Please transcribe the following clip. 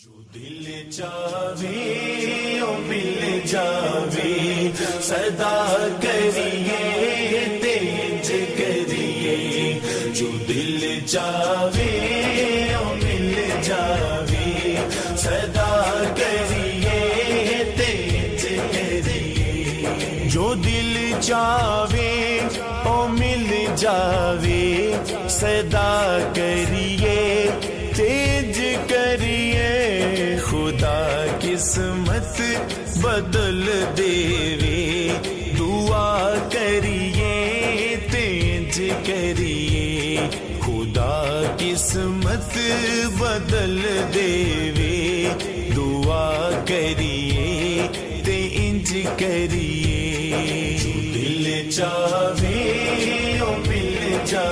جو دل چاہے او مل جاوے صدا کریے تیج کریے جو دل چاہے او مل جاوے صدا کریے تیج کریے جو دل چاہے او مل جاوے صدا کریے تیج کریے خدا قسمت بدل دے وے دعا کریے تیج کریے خدا قسمت بدل دے وے دعا کریے تیج کریے دل چاہے او مل جا